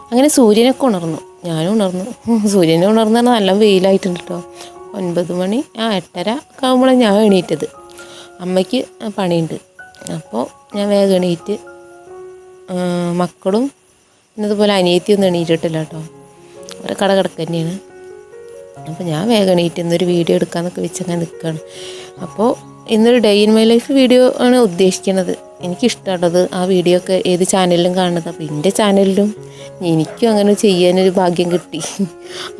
അങ്ങനെ സൂര്യനൊക്കെ ഉണർന്നു, ഞാനും ഉണർന്നു. സൂര്യനെ ഉണർന്ന് പറഞ്ഞാൽ നല്ല വെയിലായിട്ടുണ്ട് കേട്ടോ. 9 മണി 8:30 ഒക്കെ ആകുമ്പോഴാണ് ഞാൻ എണീറ്റത്. അമ്മയ്ക്ക് പണിയുണ്ട്, അപ്പോൾ ഞാൻ വേഗം എണീറ്റ്. മക്കളും ഇന്നതുപോലെ അനിയത്തിയൊന്നും എണീറ്റിട്ടില്ല കേട്ടോ, അവരെ കട കിടക്കുക തന്നെയാണ്. അപ്പോൾ ഞാൻ വേഗം എണീറ്റ് ഇന്നൊരു വീഡിയോ എടുക്കാമെന്നൊക്കെ വെച്ചങ്ങനെ നിൽക്കുകയാണ്. അപ്പോൾ ഇന്നൊരു day in my life video ആണ് ഉദ്ദേശിക്കുന്നത്. എനിക്കിഷ്ടമുള്ളത് ആ വീഡിയോ ഒക്കെ ഏത് ചാനലിലും കാണുന്നത്. അപ്പോൾ എൻ്റെ ചാനലിലും എനിക്കും അങ്ങനെ ചെയ്യാനൊരു ഭാഗ്യം കിട്ടി.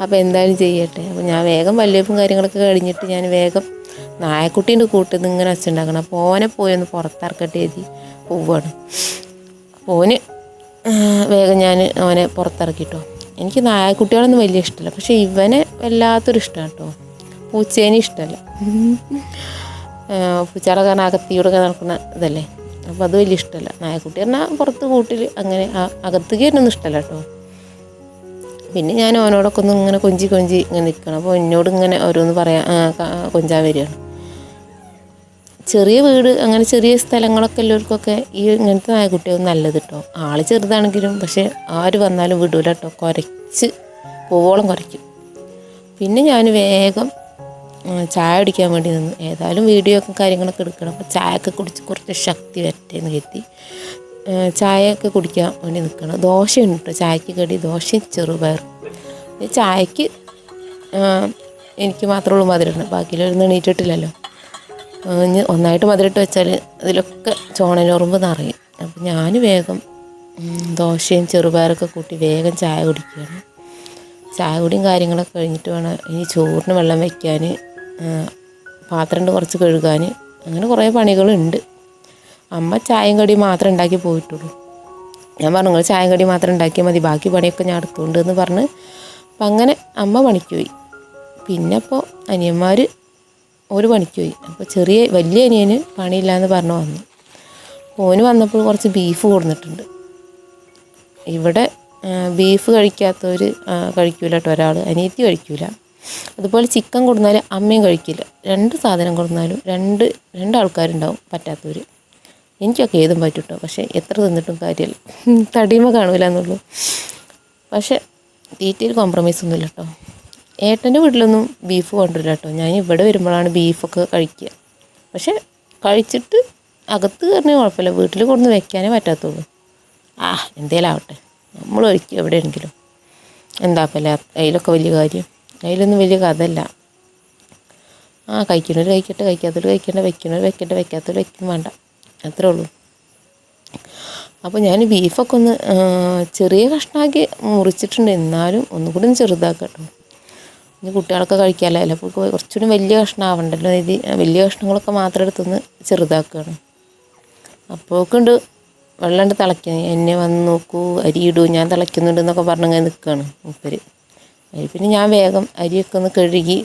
അപ്പോൾ എന്തായാലും ചെയ്യട്ടെ. അപ്പോൾ ഞാൻ വേഗം വല്യപ്പും കാര്യങ്ങളൊക്കെ കഴിഞ്ഞിട്ട് ഞാൻ വേഗം നായക്കുട്ടീൻ്റെ കൂട്ടിൽ നിന്ന് ഇങ്ങനെ വെച്ചിട്ടുണ്ടാക്കണം. അപ്പോൾ ഓനെ പോയി ഒന്ന് പുറത്തിറക്കട്ടെ എഴുതി പോവുകയാണ്. ഓന് വേഗം ഞാൻ ഓനെ പുറത്തിറക്കിട്ടോ. എനിക്ക് നായക്കുട്ടികളൊന്നും വലിയ ഇഷ്ടമല്ല, പക്ഷേ ഇവനെ വല്ലാത്തൊരു ഇഷ്ടമാണ് കേട്ടോ. പൂച്ചേനെ ഇഷ്ടമല്ല. പൂച്ചകളെ കാരണം അകത്തിയൂടെ നടക്കുന്ന ഇതല്ലേ, അപ്പോൾ അത് വലിയ ഇഷ്ടമല്ല. നായക്കുട്ടി പറഞ്ഞാൽ പുറത്ത് കൂട്ടിൽ അങ്ങനെ അകത്തേക്ക് വരുന്നൊന്നും ഇഷ്ടമല്ല കേട്ടോ. പിന്നെ ഞാൻ ഓനോടൊക്കെ ഒന്ന് ഇങ്ങനെ കൊഞ്ചി ഇങ്ങനെ നിൽക്കണം. അപ്പോൾ എന്നോട് ഇങ്ങനെ ഓരോന്ന് കൊഞ്ചാൻ വരികയാണ്. ചെറിയ വീട് അങ്ങനെ ചെറിയ സ്ഥലങ്ങളൊക്കെ എല്ലാവർക്കൊക്കെ ഈ ഇങ്ങനത്തെ നായക്കുട്ടിയൊന്നും നല്ലത് കേട്ടോ. ആൾ ചെറുതാണെങ്കിലും പക്ഷേ ആര് വന്നാലും വിടൂല കേട്ടോ, കുരച്ച് പോവോളം കുരയ്ക്കും. പിന്നെ ഞാൻ വേഗം ചായ കുടിക്കാൻ വേണ്ടി നിന്നു. ഏതായാലും വീഡിയോ ഒക്കെ കാര്യങ്ങളൊക്കെ എടുക്കണം, അപ്പോൾ ചായയൊക്കെ കുടിച്ച് കുറച്ച് ശക്തി വരട്ടെ എന്ന് കരുതി ചായയൊക്കെ കുടിക്കാൻ വേണ്ടി നിൽക്കണം. ദോശയുണ്ട് കേട്ടോ ചായക്ക് കടി, ദോശയും ചെറുപയറും. ചായക്ക് എനിക്ക് മാത്രമേ ഉള്ളൂ മധുരം, ബാക്കിയുള്ളവരൊന്നും എണീറ്റിട്ടില്ലല്ലോ. ഒന്നായിട്ട് മധുരമിട്ട് വെച്ചാൽ അതിലൊക്കെ ചോണനുറുമ്പ് നിറയും. അപ്പോൾ ഞാൻ വേഗം ദോശയും ചെറുപയറൊക്കെ കൂട്ടി വേഗം ചായ കുടിക്കുകയാണ്. ചായ കുടിയും കാര്യങ്ങളൊക്കെ കഴിഞ്ഞിട്ട് വേണം ഇനി ചോറിന് വെള്ളം വയ്ക്കാൻ, പാത്രം കുറച്ച് കഴുകാൻ, അങ്ങനെ കുറേ പണികളുണ്ട്. അമ്മ ചായയും കടിയും മാത്രമേ ഉണ്ടാക്കി പോയിട്ടുള്ളൂ. ഞാൻ പറഞ്ഞു നിങ്ങൾ ചായയും കടിയും മാത്രം ഉണ്ടാക്കിയാൽ മതി, ബാക്കി പണിയൊക്കെ ഞാൻ എടുത്തുകൊണ്ട് എന്ന് പറഞ്ഞ്. അപ്പം അങ്ങനെ അമ്മ പണിക്ക് പോയി. പിന്നെ അപ്പോൾ അനിയന്മാർ ഒരു പണിക്ക് പോയി. അപ്പോൾ വലിയ അനിയന് പണിയില്ലയെന്ന് പറഞ്ഞു വന്നു. ഓന് വന്നപ്പോൾ കുറച്ച് ബീഫ് കൊടുത്തിട്ടുണ്ട്. ഇവിടെ ബീഫ് കഴിക്കാത്തവർ കഴിക്കൂല കേട്ടോ. ഒരാൾ അനിയത്തി കഴിക്കൂല. അതുപോലെ ചിക്കൻ കൊടുത്താൽ അമ്മയും കഴിക്കില്ല. 2 സാധനം കൊടുത്താലും രണ്ടാൾക്കാരുണ്ടാവും പറ്റാത്തവർ. എനിക്കൊക്കെ ഏതും പറ്റും കേട്ടോ, പക്ഷേ എത്ര തിന്നിട്ടും കാര്യമില്ല, തടിമ കാണൂല എന്നുള്ളൂ. പക്ഷേ തീറ്റയിൽ കോംപ്രമൈസ് ഒന്നുമില്ല കേട്ടോ. ഏട്ടൻ്റെ വീട്ടിലൊന്നും ബീഫ് കൊണ്ടുവരില്ല കേട്ടോ. ഞാൻ ഇവിടെ വരുമ്പോഴാണ് ബീഫൊക്കെ കഴിക്കുക. പക്ഷേ കഴിച്ചിട്ട് അകത്ത് കയറുന്ന കുഴപ്പമില്ല, വീട്ടിൽ കൊണ്ടുവന്ന് വെക്കാനേ പറ്റാത്തുള്ളൂ. എന്തേലും ആവട്ടെ, നമ്മൾ കഴിക്കുക എവിടെയെങ്കിലും, എന്താപ്പല്ല അതിലൊക്കെ വലിയ കാര്യം, അതിലൊന്നും വലിയ കഥയല്ല. കഴിക്കുന്നവർ കഴിക്കട്ടെ, കഴിക്കാത്തവർ കഴിക്കണ്ട, വെക്കുന്നവർ വെക്കട്ടെ, വെക്കാത്തവർ വെക്കും വേണ്ട, അത്രേ ഉള്ളൂ. അപ്പോൾ ഞാൻ ബീഫൊക്കെ ഒന്ന് ചെറിയ കഷ്ണമാക്കി മുറിച്ചിട്ടുണ്ട്, എന്നാലും ഒന്നുകൂടി ഒന്ന് ചെറുതാക്കാം കേട്ടോ. ഇനി കുട്ടികളൊക്കെ കഴിക്കാമല്ലോ, അപ്പോൾ കുറച്ചുകൂടി വലിയ കഷ്ണം ആവണ്ടല്ലോ ഇത്. വലിയ കഷ്ണങ്ങളൊക്കെ മാത്രം എടുത്തൊന്ന് ചെറുതാക്കുകയാണ്. അപ്പോഴൊക്കെയുണ്ട് വെള്ളം തിളയ്ക്കുന്നത്. എന്നെ വന്ന് നോക്കൂ, അരി ഇടൂ, ഞാൻ തിളയ്ക്കുന്നുണ്ട് എന്നൊക്കെ പറഞ്ഞങ്ങനെ നിൽക്കുകയാണ് മൂപ്പര്. പിന്നെ ഞാൻ വേഗം അരിയൊക്കെ ഒന്ന് കഴുകി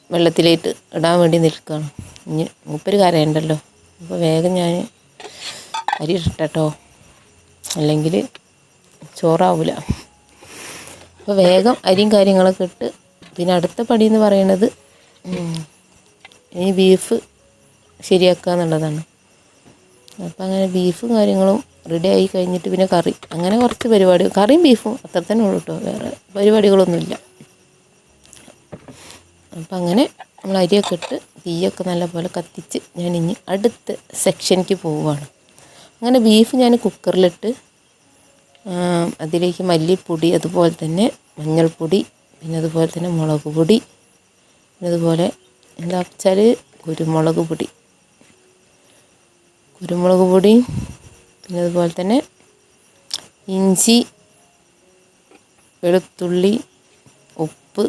വെള്ളത്തിലേക്ക് ഇടാൻ വേണ്ടി നിൽക്കുകയാണ്. ഇനി മൂപ്പര് കരയണ്ടല്ലോ, അപ്പോൾ വേഗം ഞാൻ അരി ഇട്ടട്ടോ, അല്ലെങ്കിൽ ചോറാവില്ല. അപ്പോൾ വേഗം അരിയും കാര്യങ്ങളൊക്കെ ഇട്ട് പിന്നെ അടുത്ത പണി എന്ന് പറയുന്നത് ഈ ബീഫ് ശരിയാക്കുക എന്നുള്ളതാണ്. അപ്പോൾ അങ്ങനെ ബീഫും കാര്യങ്ങളും റെഡി ആയി കഴിഞ്ഞിട്ട് പിന്നെ കറി, അങ്ങനെ കുറച്ച് പരിപാടി, കറിയും ബീഫും അത്ര തന്നെ ഉള്ളൂ കേട്ടോ, വേറെ പരിപാടികളൊന്നുമില്ല. അപ്പം അങ്ങനെ നമ്മൾ അരിയൊക്കെ ഇട്ട് തീയൊക്കെ നല്ലപോലെ കത്തിച്ച് ഞാൻ ഇനി അടുത്ത സെക്ഷനിലേക്ക് പോവുകയാണ്. അങ്ങനെ ബീഫ് ഞാൻ കുക്കറിലിട്ട് അതിലേക്ക് മല്ലിപ്പൊടി, അതുപോലെ തന്നെ മഞ്ഞൾപ്പൊടി, പിന്നെ അതുപോലെ തന്നെ മുളക് പൊടി, പിന്നെ അതുപോലെ എന്താ വെച്ചാൽ കുരുമുളക് പൊടിയും, പിന്നെ അതുപോലെ തന്നെ ഇഞ്ചി, വെളുത്തുള്ളി, ഉപ്പ്,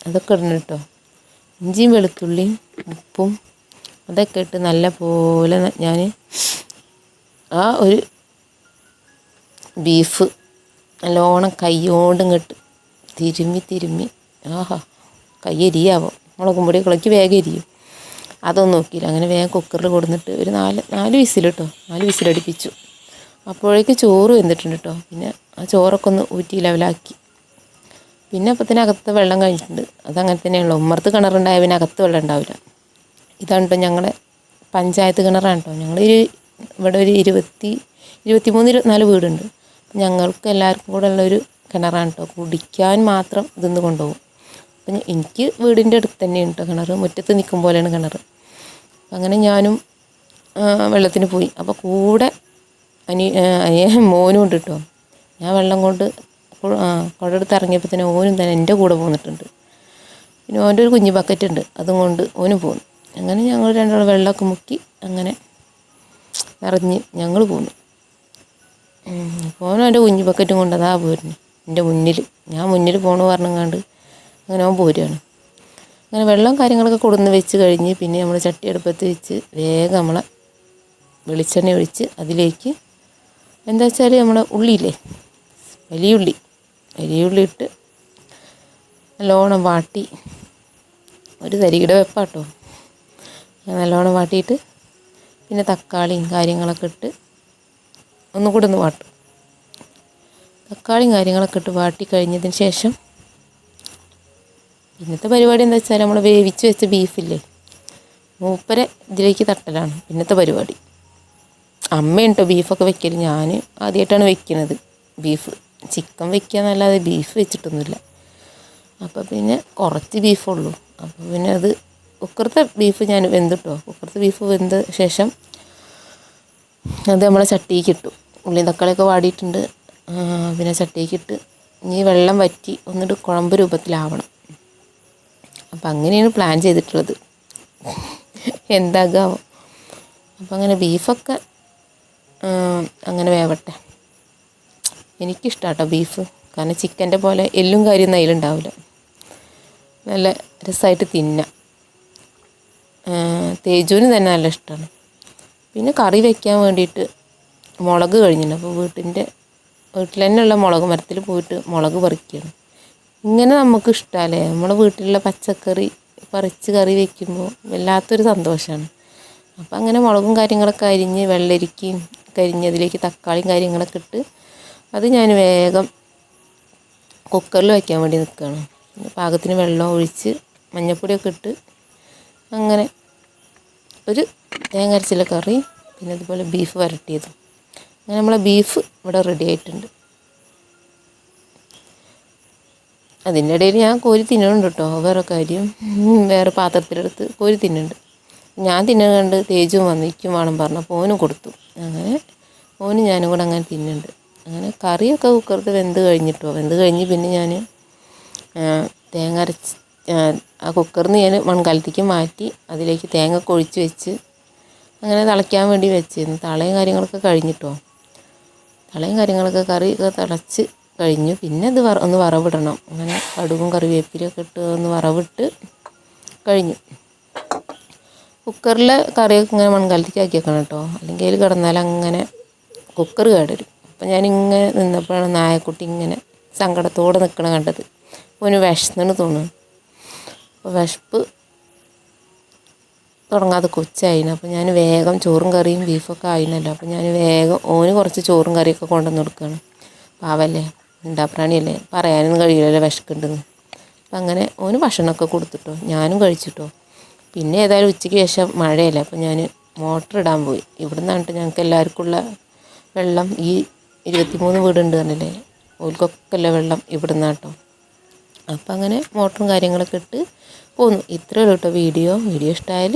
അതൊക്കെ ഇടണം കേട്ടോ. ഇഞ്ചിയും വെളുത്തുള്ളിയും ഉപ്പും അതൊക്കെ ഇട്ട് നല്ല പോലെ ഞാൻ ആ ഒരു ബീഫ് നല്ലോണം കൈകൊണ്ട് ഇങ്ങോട്ട് തിരുമ്മി കൈ എരിയാവോ, മുളകും പൊടി കളക്കി വേഗം എരിയും. അതൊന്നും നോക്കിയില്ല. അങ്ങനെ വേഗം കുക്കറിൽ കൊടുത്തിട്ട് ഒരു 4 വിസിൽ കേട്ടോ, 4 വിസിലടിപ്പിച്ചു. അപ്പോഴേക്ക് ചോറ് വെന്തിട്ടുണ്ട് കേട്ടോ. പിന്നെ ആ ചോറൊക്കെ ഒന്ന് ഊറ്റി ലെവലാക്കി. പിന്നെ അപ്പോൾ തന്നെ അകത്ത് വെള്ളം കഴിഞ്ഞിട്ടുണ്ട്. അതങ്ങനെ തന്നെയുള്ളൂ. ഉമ്മർത്ത് കിണറുണ്ടായ പിന്നെ അകത്ത് വെള്ളം ഉണ്ടാവില്ല. ഇതാണ് കേട്ടോ ഞങ്ങളുടെ പഞ്ചായത്ത് കിണറാണ് കേട്ടോ. ഞങ്ങൾ ഇവിടെ ഒരു 23-24 വീടുണ്ട്. ഞങ്ങൾക്ക് എല്ലാവർക്കും കൂടെ ഉള്ളൊരു കിണറാണ് കേട്ടോ. കുടിക്കാൻ മാത്രം ഇതൊന്ന് കൊണ്ടുപോകും. അപ്പം എനിക്ക് വീടിൻ്റെ അടുത്ത് തന്നെയാണ് കേട്ടോ കിണർ, മുറ്റത്ത് നിൽക്കും പോലെയാണ് കിണർ. അങ്ങനെ ഞാനും വെള്ളത്തിന് പോയി. അപ്പോൾ കൂടെ മോനും ഉണ്ട് കേട്ടോ. ഞാൻ വെള്ളം കൊണ്ട് കുടമെടുത്ത് ഇറങ്ങിയപ്പോൾ തന്നെ ഓനും തന്നെ എൻ്റെ കൂടെ പോന്നിട്ടുണ്ട്. പിന്നെ ഓൻ്റെ ഒരു കുഞ്ഞു ബക്കറ്റ് ഉണ്ട്, അതും കൊണ്ട് ഓനും പോന്നു. അങ്ങനെ ഞങ്ങൾ രണ്ടാളും വെള്ളമൊക്കെ മുക്കി അങ്ങനെ നിറഞ്ഞ് ഞങ്ങൾ പോന്നു. ഓനും എൻ്റെ കുഞ്ഞു ബക്കറ്റും കൊണ്ട് അതാ പോരുന്നു എൻ്റെ മുന്നിൽ. ഞാൻ മുന്നിൽ പോകണമെന്ന് പറഞ്ഞങ്ങാണ്ട് അങ്ങനെ അവൻ പോരുകയാണ്. അങ്ങനെ വെള്ളം കാര്യങ്ങളൊക്കെ കൊടുന്ന് വെച്ച് കഴിഞ്ഞ് പിന്നെ നമ്മൾ ചട്ടി അടുപ്പത്ത് വെച്ച് വേഗം നമ്മളെ വെളിച്ചെണ്ണ ഒഴിച്ച് അതിലേക്ക് എന്താ വെച്ചാൽ നമ്മളെ ഉള്ളിയില്ലേ, വലിയുള്ളി ഇട്ട് നല്ലോണം വാട്ടി, ഒരു തരികിട വെപ്പാട്ടോ. നല്ലോണം വാട്ടിയിട്ട് പിന്നെ തക്കാളിയും കാര്യങ്ങളൊക്കെ ഇട്ട് ഒന്നുകൂടെ ഒന്ന് വാട്ടും. തക്കാളിയും കാര്യങ്ങളൊക്കെ ഇട്ട് വാട്ടി കഴിഞ്ഞതിന് ശേഷം ഇന്നത്തെ പരിപാടി എന്താ വെച്ചാൽ നമ്മൾ വേവിച്ച് വെച്ച ബീഫില്ലേ, മൂപ്പരെ ഇതിലേക്ക് തട്ടലാണ് ഇന്നത്തെ പരിപാടി. അമ്മയാണ് കേട്ടോ ബീഫൊക്കെ വെക്കൽ, ഞാൻ ആദ്യമായിട്ടാണ് വെക്കുന്നത് ബീഫ്. ചിക്കൻ വെക്കുക എന്നല്ലാതെ ബീഫ് വെച്ചിട്ടൊന്നുമില്ല. അപ്പോൾ പിന്നെ കുറച്ച് ബീഫുള്ളൂ. അപ്പോൾ പിന്നെ അത് കുക്കറത്തെ ബീഫ് ഞാൻ വെന്തിട്ടോ. കുക്കറത്തെ ബീഫ് വെന്ത ശേഷം അത് നമ്മളെ ചട്ടിക്ക് ഇട്ടു. ഉള്ളി തക്കാളിയൊക്കെ വാടിയിട്ടുണ്ട്. പിന്നെ ചട്ടിക്ക് ഇട്ട് ഇനി വെള്ളം വറ്റി ഒന്നിട്ട് കുഴമ്പ് രൂപത്തിലാവണം. അപ്പം അങ്ങനെയാണ് പ്ലാൻ ചെയ്തിട്ടുള്ളത്. എന്താകാമോ. അപ്പം അങ്ങനെ ബീഫൊക്കെ അങ്ങനെ വേവട്ടെ. എനിക്കിഷ്ടമാണ് കേട്ടോ ബീഫ്. കാരണം ചിക്കൻ്റെ പോലെ എല്ലും കാര്യം അതിലുണ്ടാവില്ല. നല്ല രസമായിട്ട് തിന്നാം. തേജുവിന് തന്നെ നല്ല ഇഷ്ടമാണ്. പിന്നെ കറി വയ്ക്കാൻ വേണ്ടിയിട്ട് മുളക് കഴിഞ്ഞിട്ടുണ്ട്. അപ്പോൾ വീട്ടിൽ തന്നെയുള്ള മുളക് മരത്തിൽ പോയിട്ട് മുളക് പറിക്കുകയാണ്. ഇങ്ങനെ നമുക്ക് ഇഷ്ടമല്ലേ, നമ്മളെ വീട്ടിലുള്ള പച്ചക്കറി പറിച്ച് കറി വയ്ക്കുമ്പോൾ വല്ലാത്തൊരു സന്തോഷമാണ്. അപ്പം അങ്ങനെ മുളകും കാര്യങ്ങളൊക്കെ അരിഞ്ഞ് വെള്ളരിക്കയും കരിഞ്ഞതിലേക്ക് തക്കാളിയും കാര്യങ്ങളൊക്കെ ഇട്ട് അത് ഞാൻ വേഗം കുക്കറിൽ വയ്ക്കാൻ വേണ്ടി നിൽക്കുകയാണ്. പാകത്തിന് വെള്ളം ഒഴിച്ച് മഞ്ഞൾപ്പൊടിയൊക്കെ ഇട്ട് അങ്ങനെ ഒരു തേങ്ങ അരച്ചിലെ കറി, പിന്നെ അതുപോലെ ബീഫ് വരട്ടിയതും. അങ്ങനെ നമ്മളെ ബീഫ് ഇവിടെ റെഡി ആയിട്ടുണ്ട്. അതിൻ്റെ ഇടയിൽ ഞാൻ കോരി തിന്നുന്നുണ്ട് കേട്ടോ. വേറെ കാര്യം, വേറെ പാത്രത്തിലെടുത്ത് കോരി തിന്നുന്നുണ്ട്. ഞാൻ തിന്നുന്നത് കണ്ട് തേജും വന്നു, ഇക്കും വേണം പറഞ്ഞപ്പോൾ ഓനും കൊടുത്തു. അങ്ങനെ ഓനും ഞാനും കൂടെ അങ്ങനെ തിന്നുന്നുണ്ട്. അങ്ങനെ കറിയൊക്കെ കുക്കറിൽ വെന്ത് കഴിഞ്ഞ് പിന്നെ ഞാൻ തേങ്ങ അരച്ച് ആ കുക്കറിൽ നിന്ന് ഞാൻ മൺകലത്തേക്ക് മാറ്റി അതിലേക്ക് തേങ്ങ ഒക്കെ ഒഴിച്ച് വെച്ച് അങ്ങനെ തിളയ്ക്കാൻ വേണ്ടി വെച്ചിരുന്നു. തളയും കാര്യങ്ങളൊക്കെ കഴിഞ്ഞിട്ടോ. തളയും കാര്യങ്ങളൊക്കെ കറിയൊക്കെ തിളച്ച് കഴിഞ്ഞു. പിന്നെ അത് ഒന്ന് വറവിടണം. അങ്ങനെ കടുകും കറിവേപ്പിലൊക്കെ ഇട്ട് ഒന്ന് വറവിട്ട് കഴിഞ്ഞു. കുക്കറിലെ കറിയൊക്കെ ഇങ്ങനെ മൺകലത്തേക്ക് ആക്കി വെക്കണം കേട്ടോ, അല്ലെങ്കിൽ അതിൽ കിടന്നാൽ അങ്ങനെ കുക്കർ കേടരും. അപ്പം ഞാനിങ്ങനെ നിന്നപ്പോഴാണ് നായക്കുട്ടി ഇങ്ങനെ സങ്കടത്തോടെ നിൽക്കണ കണ്ടത്. ഓന് വിശന്നെന്ന് തോന്നുന്നു. അപ്പോൾ വിശപ്പ് തുടങ്ങാതെ കൊച്ചായിന്. അപ്പോൾ ഞാൻ വേഗം ചോറും കറിയും ബീഫൊക്കെ ആയിനല്ലോ. അപ്പോൾ ഞാൻ വേഗം ഓന് കുറച്ച് ചോറും കറിയൊക്കെ കൊണ്ടുവന്ന് കൊടുക്കുകയാണ്. പാവല്ലേ, ഉണ്ടാപ്രാണിയല്ലേ, പറയാനൊന്നും കഴിയില്ലല്ലോ വിശക്കുണ്ടെന്ന്. അപ്പം അങ്ങനെ ഓന് ഭക്ഷണമൊക്കെ കൊടുത്തിട്ടോ, ഞാനും കഴിച്ചിട്ടോ. പിന്നെ ഏതായാലും ഉച്ചയ്ക്ക് ശേഷം മഴയല്ലേ, അപ്പോൾ ഞാൻ മോട്ടർ ഇടാൻ പോയി. ഇവിടെ നിന്നാണ് ഞങ്ങൾക്ക് എല്ലാവർക്കുമുള്ള വെള്ളം, ഈ 23 വീടുണ്ട് പറഞ്ഞില്ലേ, ഓൽക്കൊക്കെ ഉള്ള വെള്ളം ഇവിടെ നിന്നാട്ടോ. അപ്പം അങ്ങനെ മോട്ടറും കാര്യങ്ങളൊക്കെ ഇട്ട് പോന്നു. ഇത്രയേ ഉള്ളൂ കേട്ടോ വീഡിയോ ഇഷ്ടമായാൽ